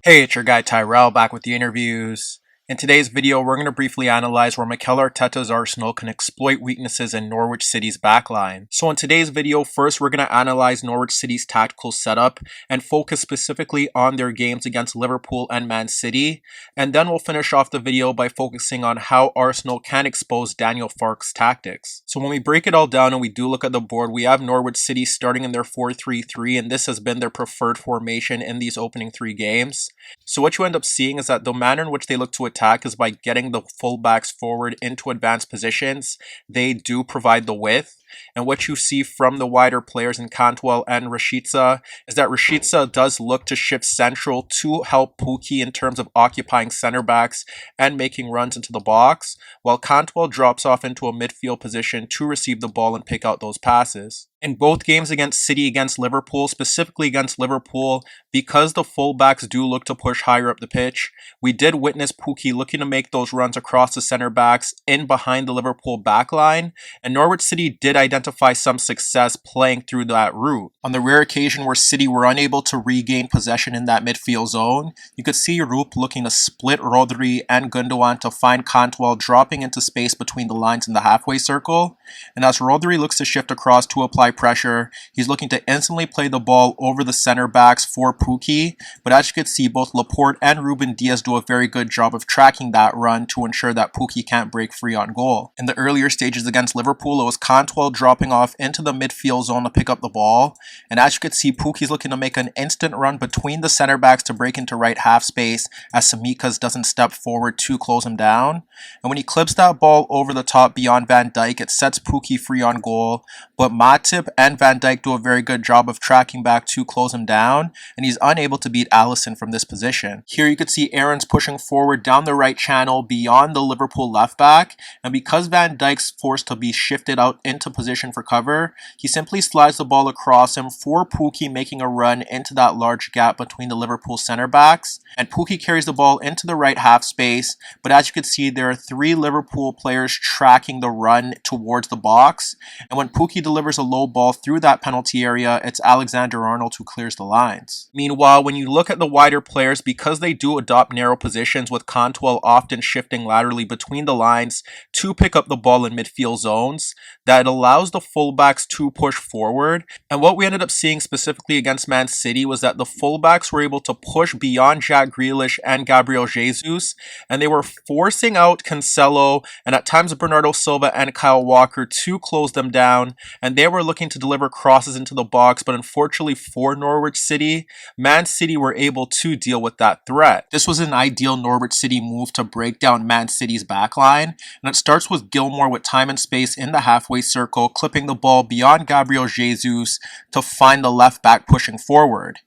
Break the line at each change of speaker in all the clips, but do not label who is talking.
Hey, it's your guy Tyrrell back with the interviews. In today's video, we're going to briefly analyze where Mikel Arteta's Arsenal can exploit weaknesses in Norwich City's backline. So in today's video, first we're going to analyze Norwich City's tactical setup and focus specifically on their games against Liverpool and Man City. And then we'll finish off the video by focusing on how Arsenal can expose Daniel Farke's tactics. So when we break it all down and we do look at the board, we have Norwich City starting in their 4-3-3, and this has been their preferred formation in these opening three games. So what you end up seeing is that the manner in which they look to attack is by getting the fullbacks forward into advanced positions. They do provide the width. And what you see from the wider players in Cantwell and Rashica is that Rashica does look to shift central to help Pukki in terms of occupying center backs and making runs into the box, while Cantwell drops off into a midfield position to receive the ball and pick out those passes. In both games against City, against Liverpool, specifically against Liverpool, because the fullbacks do look to push higher up the pitch, we did witness Pukki looking to make those runs across the center backs in behind the Liverpool backline, and Norwich City did identify some success playing through that route. On the rare occasion where City were unable to regain possession in that midfield zone, you could see Rupp looking to split Rodri and Gundogan to find Cantwell dropping into space between the lines in the halfway circle, and as Rodri looks to shift across to apply pressure, he's looking to instantly play the ball over the center backs for Pukki, but as you can see, both Laporte and Ruben Dias do a very good job of tracking that run to ensure that Pukki can't break free on goal. In the earlier stages against Liverpool, it was Cantwell dropping off into the midfield zone to pick up the ball, and as you can see, Pukki's looking to make an instant run between the center backs to break into right half space as Tsimikas doesn't step forward to close him down, and when he clips that ball over the top beyond Van Dijk, it sets Pukki free on goal, but Matip and Van Dijk do a very good job of tracking back to close him down, and he's unable to beat Alisson from this position. Here you could see Aarons pushing forward down the right channel beyond the Liverpool left back, and because Van Dijk's forced to be shifted out into position for cover, he simply slides the ball across him for Pukki, making a run into that large gap between the Liverpool center backs, and Pukki carries the ball into the right half space, but as you can see, there are three Liverpool players tracking the run towards the box, and when Pukki delivers a low ball through that penalty area, it's Alexander-Arnold who clears the lines. Meanwhile, when you look at the wider players, because they do adopt narrow positions, with Cantwell often shifting laterally between the lines to pick up the ball in midfield zones, that allows the fullbacks to push forward. And what we ended up seeing specifically against Man City was that the fullbacks were able to push beyond Jack Grealish and Gabriel Jesus, and they were forcing out Cancelo and at times Bernardo Silva and Kyle Walker to close them down, and they were looking to deliver crosses into the box, but unfortunately for Norwich City, Man City were able to deal with that threat. This was an ideal Norwich City move to break down Man City's backline, and it starts with Gilmour with time and space in the halfway circle, clipping the ball beyond Gabriel Jesus to find the left back pushing forward.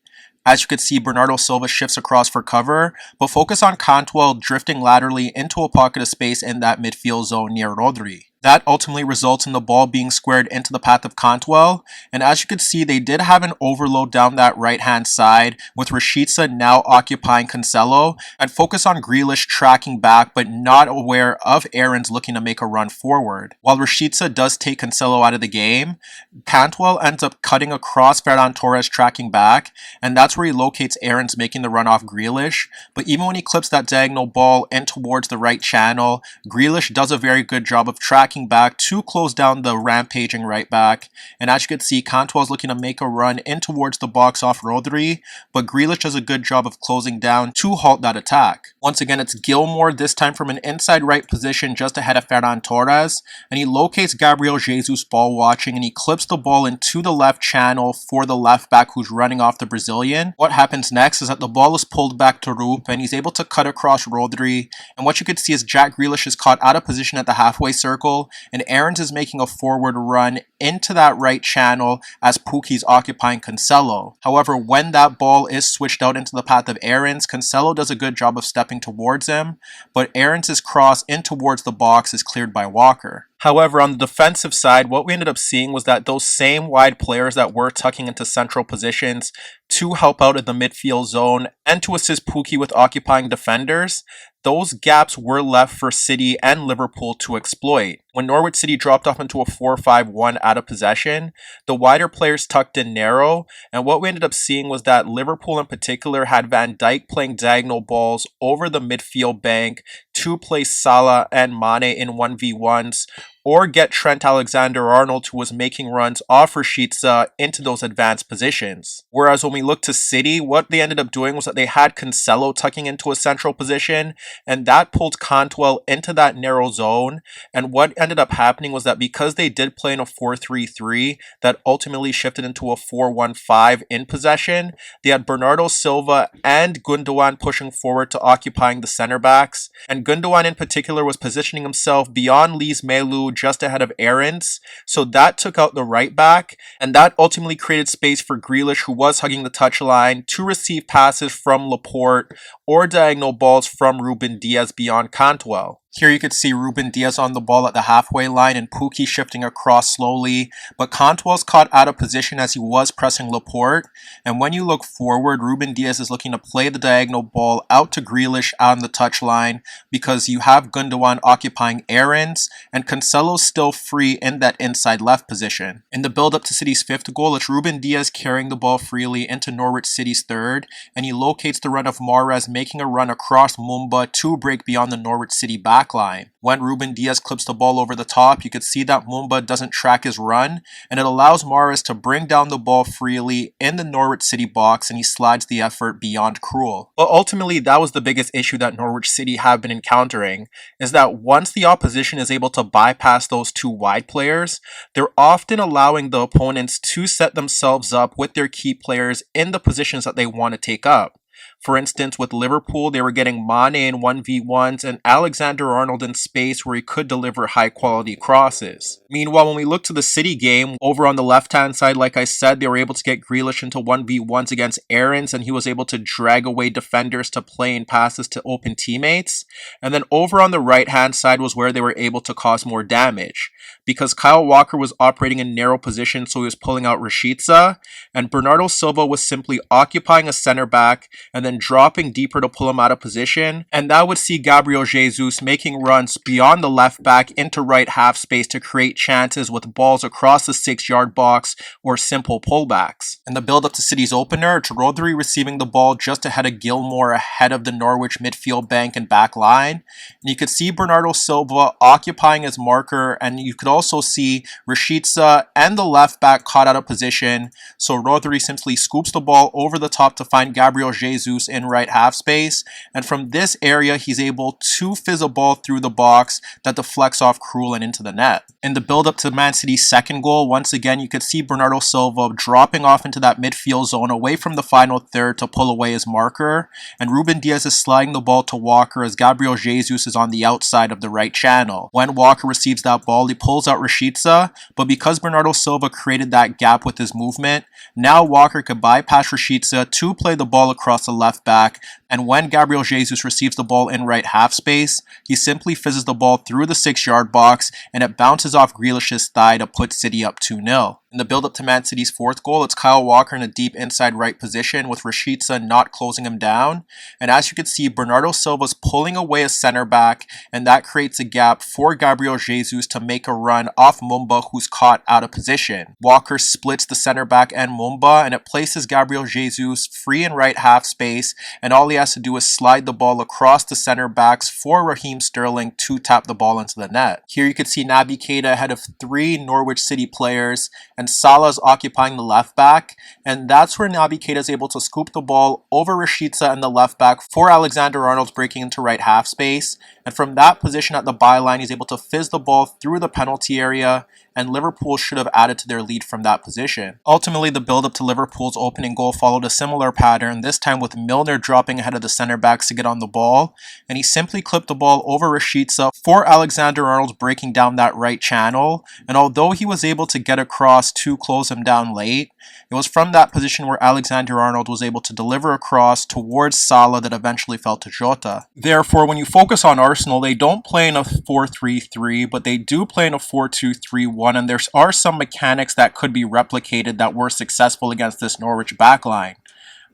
As you can see, Bernardo Silva shifts across for cover, but focus on Cantwell drifting laterally into a pocket of space in that midfield zone near Rodri. That ultimately results in the ball being squared into the path of Cantwell, and as you can see, they did have an overload down that right-hand side, with Rashica now occupying Cancelo, and focus on Grealish tracking back, but not aware of Aarons looking to make a run forward. While Rashica does take Cancelo out of the game, Cantwell ends up cutting across Ferran Torres tracking back, and that's where he locates Aarons making the run off Grealish, but even when he clips that diagonal ball in towards the right channel, Grealish does a very good job of tracking back to close down the rampaging right back, and as you can see, Cantwell's looking to make a run in towards the box off Rodri, but Grealish does a good job of closing down to halt that attack. Once again, it's Gilmour, this time from an inside right position just ahead of Ferran Torres, and he locates Gabriel Jesus ball watching, and he clips the ball into the left channel for the left back who's running off the Brazilian. What happens next is that the ball is pulled back to Rupp, and he's able to cut across Rodri, and what you could see is Jack Grealish is caught out of position at the halfway circle, and Aarons is making a forward run into that right channel as Pukki's occupying Cancelo. However, when that ball is switched out into the path of Aarons, Cancelo does a good job of stepping towards him, but Aarons' cross in towards the box is cleared by Walker. However, on the defensive side, what we ended up seeing was that those same wide players that were tucking into central positions to help out in the midfield zone and to assist Pukki with occupying defenders, those gaps were left for City and Liverpool to exploit. When Norwich City dropped off into a 4-5-1 out of possession, the wider players tucked in narrow, and what we ended up seeing was that Liverpool in particular had Van Dijk playing diagonal balls over the midfield bank to place Salah and Mane in 1v1s, or get Trent Alexander-Arnold, who was making runs off Rashica, into those advanced positions. Whereas when we look to City, what they ended up doing was that they had Cancelo tucking into a central position, and that pulled Cantwell into that narrow zone. And what ended up happening was that because they did play in a 4-3-3, that ultimately shifted into a 4-1-5 in possession, they had Bernardo Silva and Gundogan pushing forward to occupying the center backs, and Gundogan in particular was positioning himself beyond Lees Melu just ahead of Aarons, so that took out the right back, and that ultimately created space for Grealish, who was hugging the touchline, to receive passes from Laporte or diagonal balls from Ruben Diaz beyond Cantwell. Here you could see Ruben Diaz on the ball at the halfway line and Pukki shifting across slowly, but Cantwell's caught out of position as he was pressing Laporte, and when you look forward, Ruben Diaz is looking to play the diagonal ball out to Grealish on the touchline because you have Gundogan occupying Aarons, and Cancelo's still free in that inside left position. In the build-up to City's fifth goal, it's Ruben Diaz carrying the ball freely into Norwich City's third, and he locates the run of Mahrez making a run across Mumba to break beyond the Norwich City back line. When Ruben Diaz clips the ball over the top, you could see that Mumba doesn't track his run, and it allows Mahrez to bring down the ball freely in the Norwich City box, and he slides the effort beyond Krul. But ultimately, that was the biggest issue that Norwich City have been encountering, is that once the opposition is able to bypass those two wide players, they're often allowing the opponents to set themselves up with their key players in the positions that they want to take up. For instance, with Liverpool, they were getting Mane in 1v1s and Alexander-Arnold in space where he could deliver high-quality crosses. Meanwhile, when we look to the City game, over on the left-hand side, like I said, they were able to get Grealish into 1v1s against Aarons, and he was able to drag away defenders to play in passes to open teammates. And then over on the right-hand side was where they were able to cause more damage, because Kyle Walker was operating in narrow position, so he was pulling out Rashica, and Bernardo Silva was simply occupying a center back and then dropping deeper to pull him out of position, and that would see Gabriel Jesus making runs beyond the left back into right half space to create chances with balls across the 6-yard box or simple pullbacks. In the build up to City's opener, it's Rodri receiving the ball just ahead of Gilmore ahead of the Norwich midfield bank and back line, and you could see Bernardo Silva occupying his marker, and you could also see Rashica and the left back caught out of position, so Rodri simply scoops the ball over the top to find Gabriel Jesus in right half space, and from this area he's able to fizz a ball through the box that deflects off Krul and into the net. In the build up to Man City's second goal, once again you could see Bernardo Silva dropping off into that midfield zone away from the final third to pull away his marker, and Ruben Diaz is sliding the ball to Walker as Gabriel Jesus is on the outside of the right channel. When Walker receives that ball, he pulls out Rashica, but because Bernardo Silva created that gap with his movement, now Walker could bypass Rashica to play the ball across the left back, and when Gabriel Jesus receives the ball in right half space, he simply fizzes the ball through the 6-yard box and it bounces off Grealish's thigh to put City up 2-0. In the build-up to Man City's fourth goal, it's Kyle Walker in a deep inside right position with Rashica not closing him down, and as you can see, Bernardo Silva's pulling away a center back, and that creates a gap for Gabriel Jesus to make a run off Mumba, who's caught out of position. Walker splits the center back and Mumba, and it places Gabriel Jesus free in right half space, and all he has to do is slide the ball across the center backs for Raheem Sterling to tap the ball into the net. Here you can see Naby Keita ahead of 3 Norwich City players, and Salah's occupying the left back, and that's where Naby Keita is able to scoop the ball over Rashica and the left back for Alexander-Arnold breaking into right half space, and from that position at the byline he's able to fizz the ball through the penalty area, and Liverpool should have added to their lead from that position. Ultimately, the build-up to Liverpool's opening goal followed a similar pattern, this time with Milner dropping ahead of the center backs to get on the ball, and he simply clipped the ball over Rashica for Alexander-Arnold breaking down that right channel, and although he was able to get across to close him down late, it was from that position where Alexander-Arnold was able to deliver a cross towards Salah that eventually fell to Jota. Therefore, when you focus on Arsenal, they don't play in a 4-3-3, but they do play in a 4-2-3-1, and there are some mechanics that could be replicated that were successful against this Norwich backline.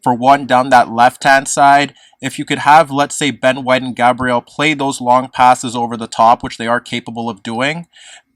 For one, down that left-hand side, if you could have, let's say, Ben White and Gabriel play those long passes over the top, which they are capable of doing,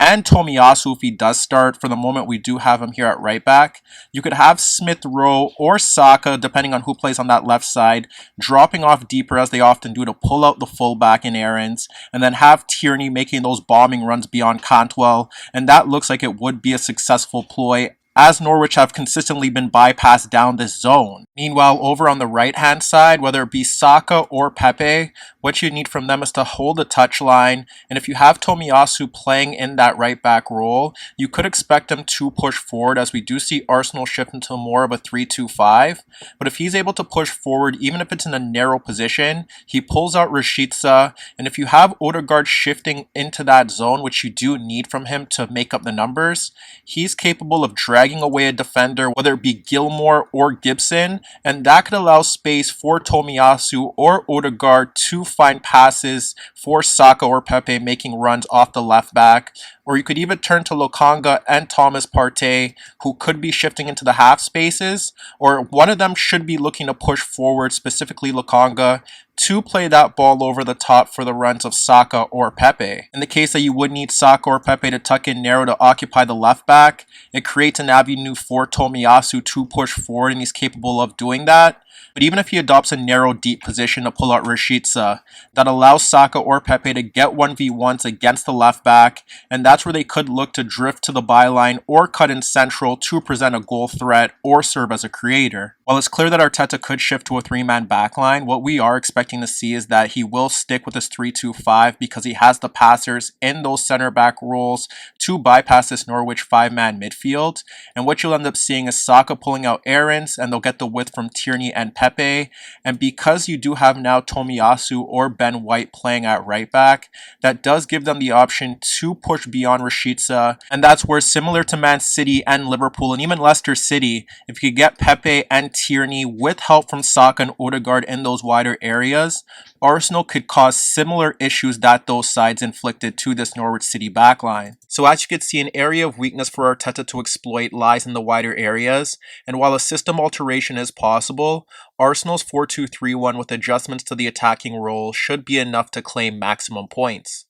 and Tomiyasu, if he does start, for the moment we do have him here at right back, you could have Smith Rowe or Saka, depending on who plays on that left side, dropping off deeper as they often do to pull out the fullback in errands, and then have Tierney making those bombing runs beyond Cantwell, and that looks like it would be a successful ploy, as Norwich have consistently been bypassed down this zone. Meanwhile, over on the right-hand side, whether it be Saka or Pepe, what you need from them is to hold the touchline, and if you have Tomiyasu playing in that right-back role, you could expect him to push forward, as we do see Arsenal shift into more of a 3-2-5, but if he's able to push forward, even if it's in a narrow position, he pulls out Rashica, and if you have Odegaard shifting into that zone, which you do need from him to make up the numbers, he's capable of dragging away a defender, whether it be Gilmore or Gibson, and that could allow space for Tomiyasu or Odegaard to find passes for Saka or Pepe making runs off the left back. Or you could even turn to Lokonga and Thomas Partey, who could be shifting into the half spaces, or one of them should be looking to push forward, specifically Lokonga, to play that ball over the top for the runs of Saka or Pepe. In the case that you would need Saka or Pepe to tuck in narrow to occupy the left back, it creates an avenue for Tomiyasu to push forward, and he's capable of doing that. But even if he adopts a narrow deep position to pull out Rashica, that allows Saka or Pepe to get 1v1s against the left back, and that's where they could look to drift to the byline or cut in central to present a goal threat or serve as a creator. While it's clear that Arteta could shift to a 3-man backline, what we are expecting to see is that he will stick with his 3-2-5 because he has the passers in those center back roles to bypass this Norwich 5-man midfield. And what you'll end up seeing is Saka pulling out errands, and they'll get the width from Tierney and Pepe. And because you do have now Tomiyasu or Ben White playing at right back, that does give them the option to push beyond Rashica. And that's where, similar to Man City and Liverpool and even Leicester City, if you could get Pepe and Tierney with help from Saka and Odegaard in those wider areas, Arsenal could cause similar issues that those sides inflicted to this Norwich City backline. So as you can see, an area of weakness for Arteta to exploit lies in the wider areas, and while a system alteration is possible, Arsenal's 4-2-3-1 with adjustments to the attacking role should be enough to claim maximum points.